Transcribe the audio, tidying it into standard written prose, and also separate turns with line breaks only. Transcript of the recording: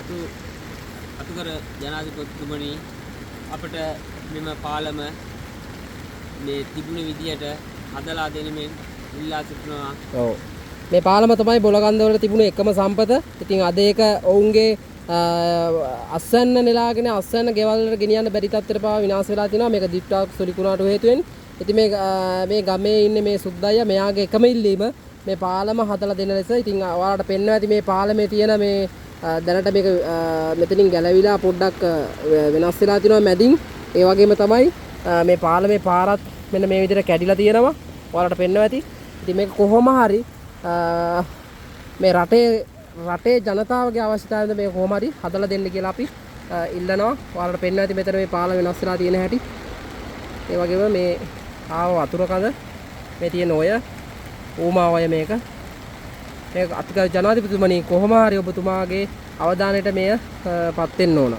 අතුකර ජනාධිපතිතුමනි අපට මෙම පාලම මේ තිබුණ විදියට හදලා දෙනෙමින් ඉල්ලා සිටිනවා.
ඔව්. මේ පාලම තමයි බොලගන්ද වල තිබුණ එකම සම්පත. ඉතින් අද ඒක ඔවුන්ගේ අස්සන්න නෙලාගෙන අස්සන්න ගෙවල් වලට ගෙනියන්න බැරි තත්ත්වයට පාවා විනාශ වෙලා තිනවා. මේක දිට්ටාක් සොලිකුණාට හේතුවෙන්. ඉතින් මේ ගමේ ඉන්නේ මේ සුද්දයියා මෙයාගේ එකම ඉල්ලීම මේ පාලම හදලා දෙන ලෙස. ඉතින් ඔයාලට පෙන්වනවා ඇති මේ පාලමේ තියෙන මේ දැනට මේක මෙතනින් ගැලවිලා පොඩ්ඩක් වෙනස් වෙලා තිනවා මැදින්. ඒ වගේම තමයි මේ පාලමේ පාරත් මෙන්න මේ විදිහට කැඩිලා තියෙනවා. ඔයාලට පෙන්වනවා ඇති. ඉතින් මේක කොහොම හරි මේ රටේ ජනතාවගේ අවශ්‍යතාවයද මේ කොහොම හරි හදලා දෙන්න කියලා අපි ඉල්ලනවා. ඔයාලට පෙන්වනවා ඇති මෙතන මේ පාලම වෙනස් වෙලා තියෙන හැටි. ඒ වගේම මේ ආව වතුර කඳ මේ තියෙන ඔය ඌමා ඔය මේක අතිගරු ජනාධිපතිතුමනි කොහොම හරි ඔබතුමාගේ අවධානයට මෙය පත් වෙන්න ඕන.